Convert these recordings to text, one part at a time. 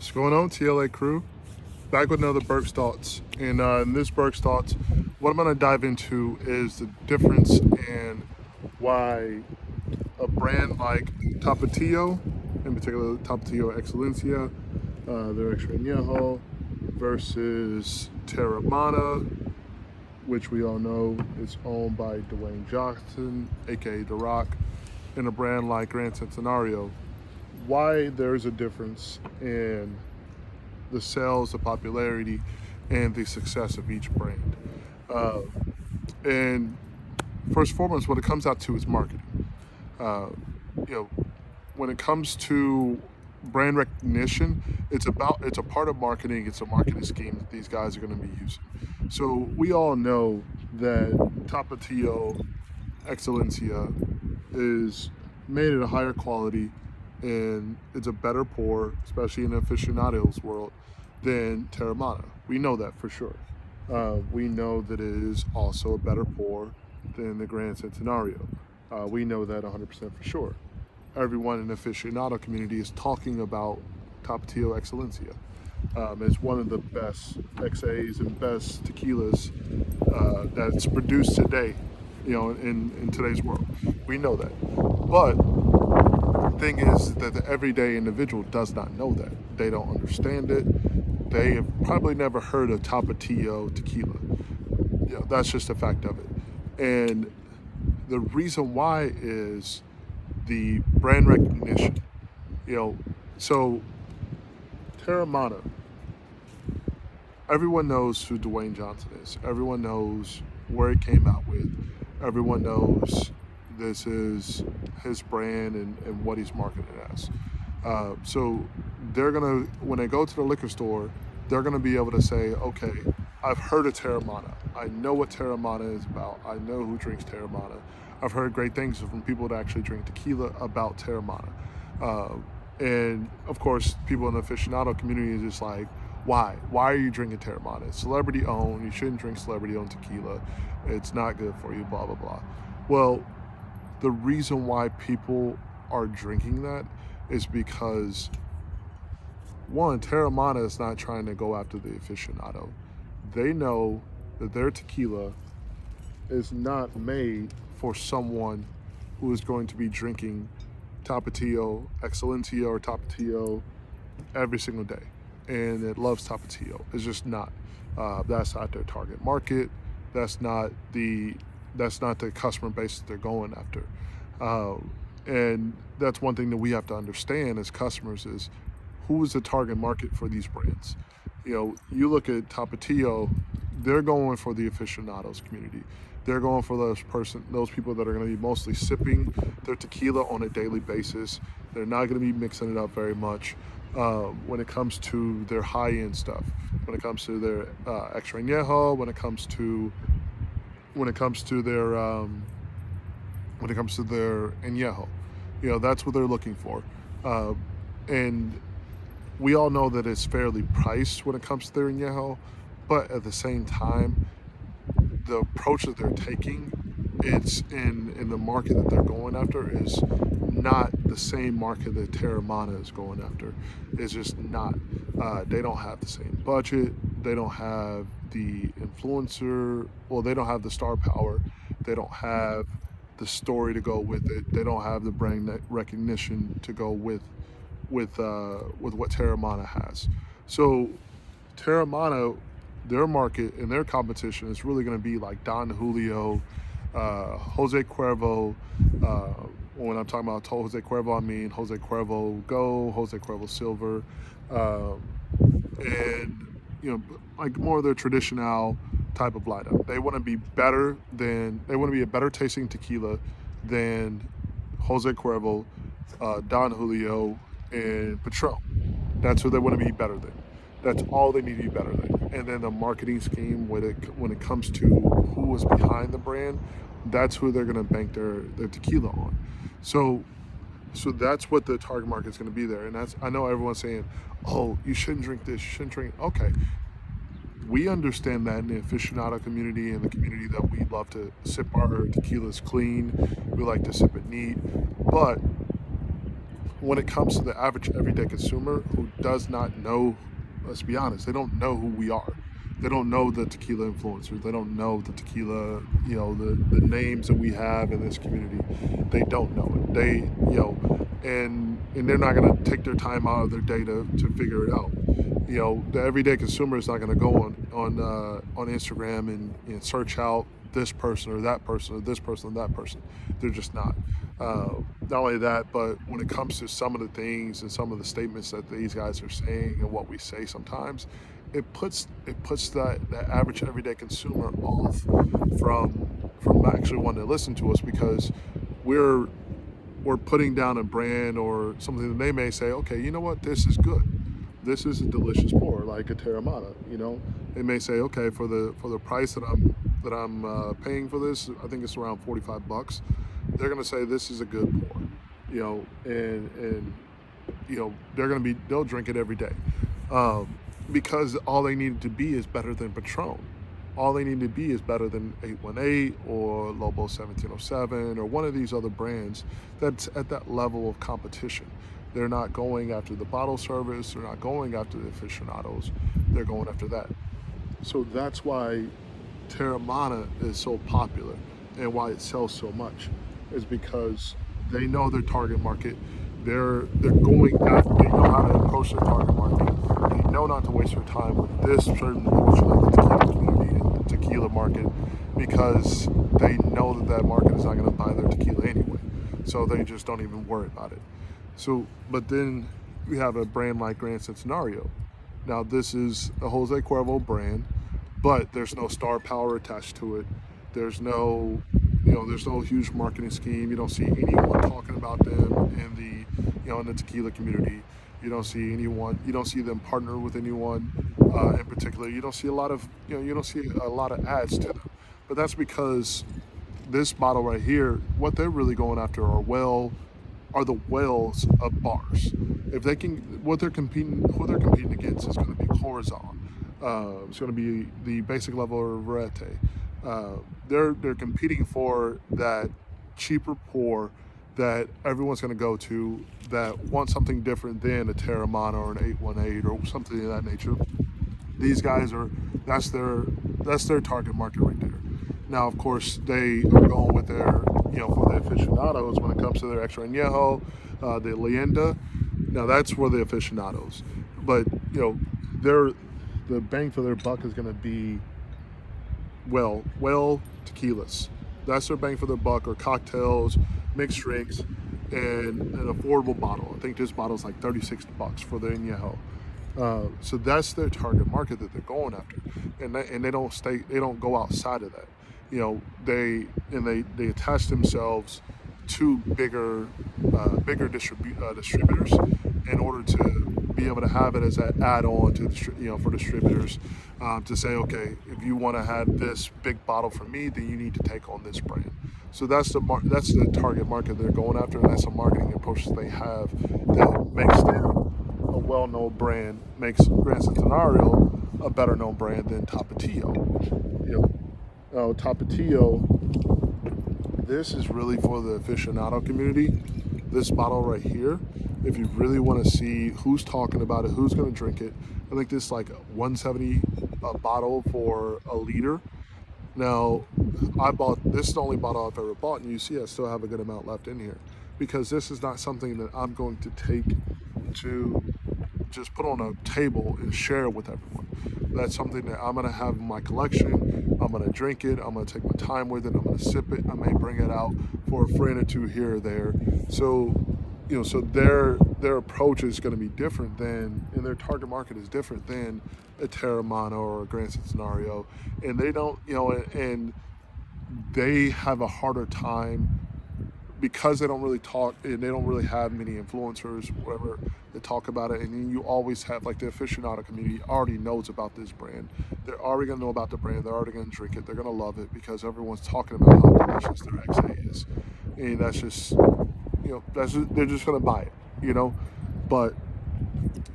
What's going on, TLA crew? Back with another Burke's Thoughts. And in this Burke's Thoughts, what I'm going to dive into is the difference in why a brand like Tapatio, in particular Tapatio Excelencia, their Extra Añejo, versus Terramana, which we all know is owned by Dwayne Johnson, aka The Rock, and a brand like Grand Centenario, why there's a difference in the sales, the popularity, and the success of each brand. Uh, and first and foremost, what it comes out to is marketing. Uh, you know, when it comes to brand recognition, it's a part of marketing. It's a marketing scheme that these guys are going to be using. So we all know that Tapatio Excelencia is made at a higher quality and it's a better pour, especially in the aficionados world, than Terramana. We know that for sure. We know that it is also a better pour than the Grand Centenario. We know that 100% for sure. Everyone in the aficionado community is talking about Tapatio Excelencia. It's one of the best XAs and best tequilas that's produced today, in today's world. We know that. But the thing is that the everyday individual does not know that. They don't understand it. They have probably never heard of Tapatio tequila. That's just a fact of it. And the reason why is the brand recognition. You know, so Terramana, everyone knows who Dwayne Johnson is. Everyone knows where he came out with. Everyone knows this is his brand and what he's marketed as. So they're gonna, when they go to the liquor store, they're gonna be able to say, okay, I've heard of Terramana. I know what Terramana is about. I know who drinks Terramana. I've heard great things from people that actually drink tequila about Terramana. Uh, and of course, people in the aficionado community is just like, why? Why are you drinking Terramana? It's celebrity owned. You shouldn't drink celebrity owned tequila. It's not good for you, blah, blah, blah. Well, the reason why people are drinking that is because, one, Terramana is not trying to go after the aficionado. They know that their tequila is not made for someone who is going to be drinking Tapatio Excelencia or Tapatio every single day and it loves Tapatio. It's just not. That's not their target market. That's not the customer base that they're going after. And that's one thing that we have to understand as customers is who is the target market for these brands. You look at Tapatio, they're going for the aficionados community. They're going for those people that are going to be mostly sipping their tequila on a daily basis. They're not going to be mixing it up very much when it comes to their high-end stuff. When it comes to their extra añejo, when it comes to their añejo, that's what they're looking for. And we all know that it's fairly priced when it comes to their añejo, but at the same time, the approach that they're taking, it's in the market that they're going after is not the same market that Terramana is going after. It's just not. They don't have the same budget. They don't have the influencer. Well, they don't have the star power. They don't have the story to go with it. They don't have the brand recognition to go with what Terramana has. So Terramana, their market and their competition is really going to be like Don Julio, Jose Cuervo. When I'm talking about Jose Cuervo, I mean Jose Cuervo Go, Jose Cuervo Silver, and like more of their traditional type of lineup. They want to be a better tasting tequila than Jose Cuervo, Don Julio, and Patron. That's what they want to be better than. That's all they need to be better than. And then the marketing scheme, when it comes to who is behind the brand, that's who they're going to bank their tequila on. So that's what the target market is going to be there. And I know everyone's saying, oh, you shouldn't drink this, you shouldn't drink. Okay, we understand that in the aficionado community and the community that we love to sip our tequilas clean. We like to sip it neat. But when it comes to the average everyday consumer who does not know, let's be honest, they don't know who we are. They don't know the tequila influencers. They don't know the tequila, the names that we have in this community. They don't know it. And they're not going to take their time out of their day to figure it out. The everyday consumer is not going to go on Instagram and search out this person or that person or this person or that person. They're just not. Not only that, but when it comes to some of the things and some of the statements that these guys are saying and what we say sometimes, it puts that average everyday consumer off from actually wanting to listen to us, because we're we're putting down a brand or something that they may say, okay, you know what, this is good. This is a delicious pour, like a Terramana. They may say, okay, for the price that I'm paying for this, I think it's around $45. They're gonna say this is a good pour, and they'll drink it every day, because all they need to be is better than Patron. All they need to be is better than 818 or Lobo 1707 or one of these other brands that's at that level of competition. They're not going after the bottle service, they're not going after the aficionados, they're going after that. So that's why Terramana is so popular and why it sells so much, is because they know their target market. They're going after, they know how to approach their target market. They know not to waste their time with this certain portion of the tequila community and the tequila market, because they know that market is not going to buy their tequila anyway. So they just don't even worry about it. So, but then we have a brand like Grand Centenario. Now this is a Jose Cuervo brand, but there's no star power attached to it. There's no, there's no huge marketing scheme. You don't see anyone talking about them in the tequila community. You don't see anyone. You don't see them partner with anyone in particular. You don't see a lot of, you don't see a lot of ads to them. But that's because this bottle right here, what they're really going after are the whales of bars. If they can, who they're competing against is going to be Corazon. It's going to be the basic level of Verete. They're competing for that cheaper pour that everyone's going to go to, that wants something different than a Terramana or an 818 or something of that nature. These guys that's their target market right there. Now, of course, they are going with their, for the aficionados when it comes to their extra añejo, the leyenda. Now that's for the aficionados, but they're the bang for their buck is going to be well tequilas. That's their bang for their buck, or cocktails, mixed drinks, and an affordable bottle. I think this bottle is like $36 for the añejo. So that's their target market that they're going after, and they don't go outside of that. They attach themselves to bigger distributors in order to be able to have it as an add-on to for distributors, to say, okay, if you want to have this big bottle from me, then you need to take on this brand. So that's the target market they're going after, and that's the marketing approaches they have that makes them a well-known brand, makes Grand Centenario a better-known brand than Tapatio. Tapatio, this is really for the aficionado community. This bottle right here, if you really want to see who's talking about it, who's going to drink it, I think this is like $170 a bottle for a liter. Now, this is the only bottle I've ever bought, and you see I still have a good amount left in here, because this is not something that I'm going to take to just put on a table and share with everyone. That's something that I'm going to have in my collection. I'm going to drink it. I'm going to take my time with it. I'm going to sip it. I may bring it out for a friend or two here or there. So, so their approach is going to be different and their target market is different than a Terramana or a Grand Centenario. And they don't, and they have a harder time, because they don't really talk and they don't really have many influencers, whatever, that talk about it. And then you always have, like, the aficionado community already knows about this brand. They're already going to know about the brand. They're already going to drink it. They're going to love it because everyone's talking about how delicious their XA is. And that's just, they're just going to buy it, But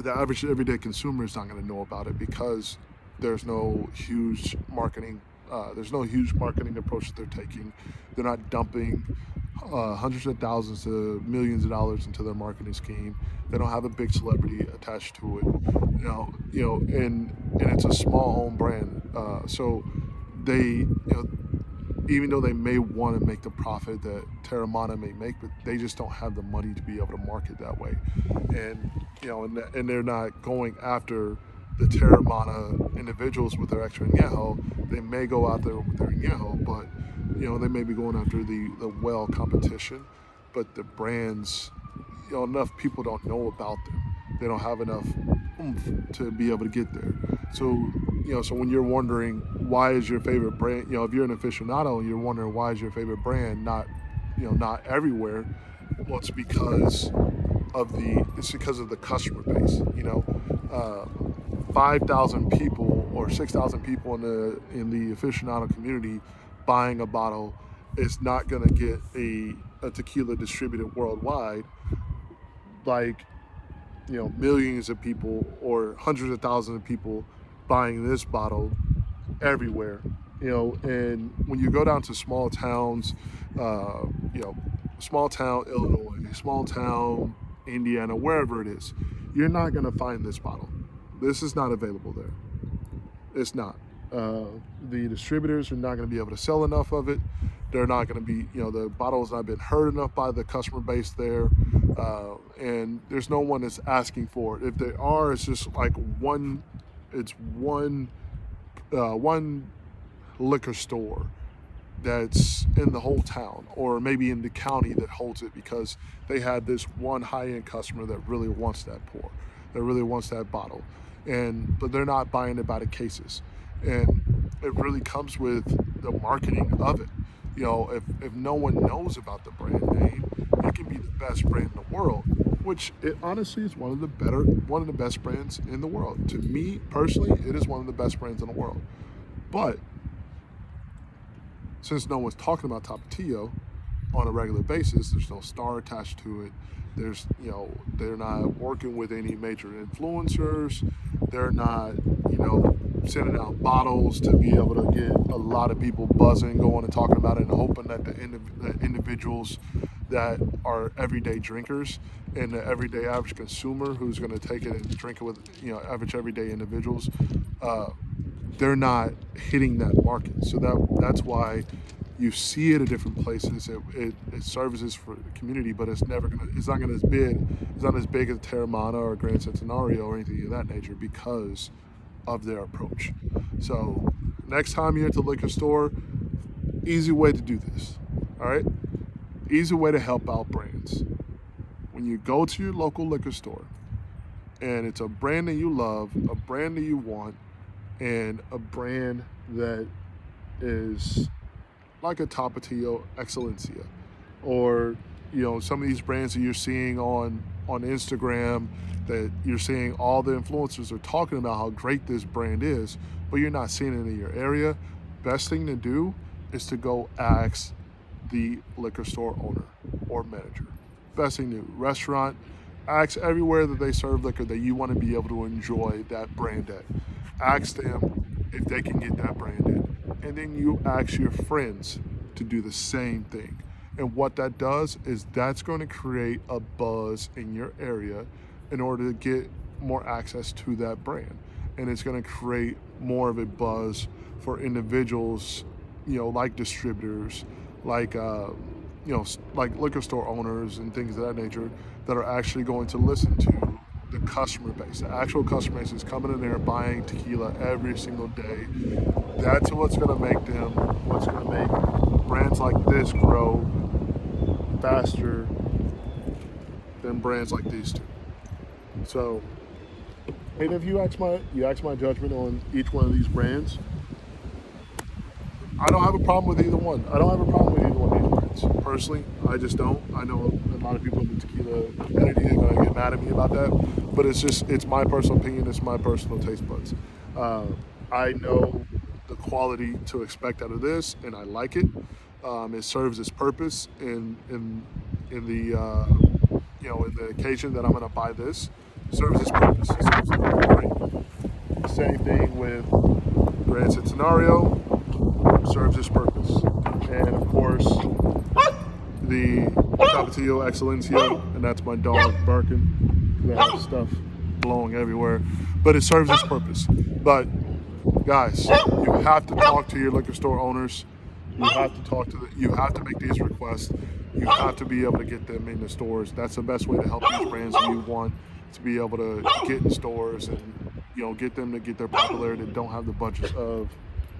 the average everyday consumer is not going to know about it, because there's no huge marketing approach that they're taking. They're not dumping hundreds of thousands to millions of dollars into their marketing scheme. They don't have a big celebrity attached to it, and it's a small owned brand. So they, even though they may want to make the profit that Terramana may make, but they just don't have the money to be able to market that way, and and they're not going after the Terramana individuals with their extra añejo. They may go out there with their añejo, but they may be going after the well competition, but the brands, enough people don't know about them. They don't have enough oomph to be able to get there. So, so when you're wondering why is your favorite brand, if you're an aficionado and you're wondering why is your favorite brand not everywhere, well, it's because of the customer base. 5,000 people or 6,000 people in the aficionado community buying a bottle is not going to get a tequila distributed worldwide like millions of people or hundreds of thousands of people buying this bottle everywhere. And when you go down to small towns, uh, you know small town Illinois, small town Indiana, wherever it is, you're not going to find this bottle. This is not available there. It's not. uh, the distributors are not going to be able to sell enough of it. They're not going to be, the bottle's not been heard enough by the customer base there, and there's no one that's asking for it. If they are, it's just like one liquor store that's in the whole town or maybe in the county that holds it because they had this one high-end customer that really wants that pour, that really wants that bottle, and but they're not buying it by the cases. And it really comes with the marketing of it. If no one knows about the brand name, it can be the best brand in the world, which it honestly is one of the best brands in the world. To me personally, it is one of the best brands in the world. But since no one's talking about Tapatio on a regular basis, there's no star attached to it. They're not working with any major influencers. They're not, sending out bottles to be able to get a lot of people buzzing, going and talking about it, and hoping that the individuals that are everyday drinkers and the everyday average consumer who's going to take it and drink it with, average everyday individuals, uh, they're not hitting that market. So that's why you see it at different places. It services for the community, but it's not as big as Terramana or Grand Centenario or anything of that nature because of their approach. So next time you're at the liquor store, easy way to do this. All right, easy way to help out brands. When you go to your local liquor store and it's a brand that you love, a brand that you want, and a brand that is like a Tapatio Excellencia, or some of these brands that you're seeing on Instagram, that you're seeing all the influencers are talking about how great this brand is, but you're not seeing it in your area. Best thing to do is to go ask the liquor store owner or manager. Best thing to do. Restaurant, ask everywhere that they serve liquor that you want to be able to enjoy that brand at. Ask them if they can get that brand in. And then you ask your friends to do the same thing. And what that does is that's going to create a buzz in your area in order to get more access to that brand. And it's going to create more of a buzz for individuals, like distributors, like like liquor store owners and things of that nature, that are actually going to listen to the customer base. The actual customer base is coming in there buying tequila every single day. That's what's going to make brands like this grow faster than brands like these two. So, and if you ask my judgment on each one of these brands, I don't have a problem with either one. I don't have a problem with either one of these brands. Personally, I just don't. I know a lot of people in the tequila community are going to get mad at me about that, but it's my personal opinion. It's my personal taste buds. I know the quality to expect out of this, and I like it. It serves its purpose in the in the occasion that I'm going to buy this. It serves its purpose. It serves it great. Same thing with Grand Centenario, serves its purpose. And of course, the Tapatio Excelencia, and that's my dog barking. They have stuff blowing everywhere, but it serves its purpose. But guys, you have to talk to your liquor store owners. You have to talk to you have to make these requests. You have to be able to get them in the stores. That's the best way to help these brands you want to be able to get in stores and get them to get their popularity that don't have the budget of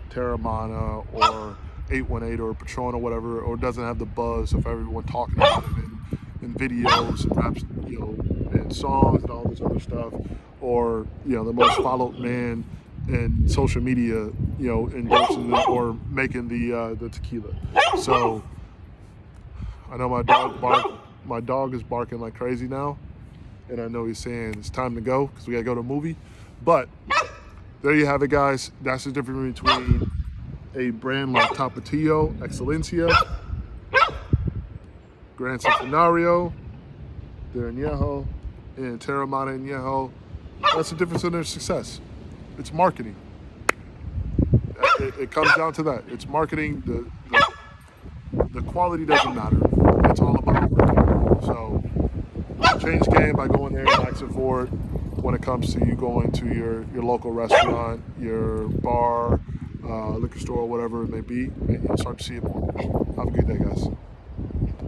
Terramana or 818 or Patron or whatever, or doesn't have the buzz of everyone talking about it in videos and raps, and songs and all this other stuff, or the most followed man in social media, endorsing it or making the tequila. So I know my dog is barking like crazy now, and I know he's saying it's time to go because we gotta go to a movie. But there you have it, guys. That's the difference between a brand like Tapatio Excelencia, Gran Centenario, their Añejo, and Terramana Añejo. That's the difference in their success. It's marketing. It comes down to that. It's marketing. The quality doesn't matter. It's all about marketing. So change the game by going there and asking for it when it comes to you going to your local restaurant, your bar, liquor store, whatever it may be, and you'll start to see it more. Have a good day, guys.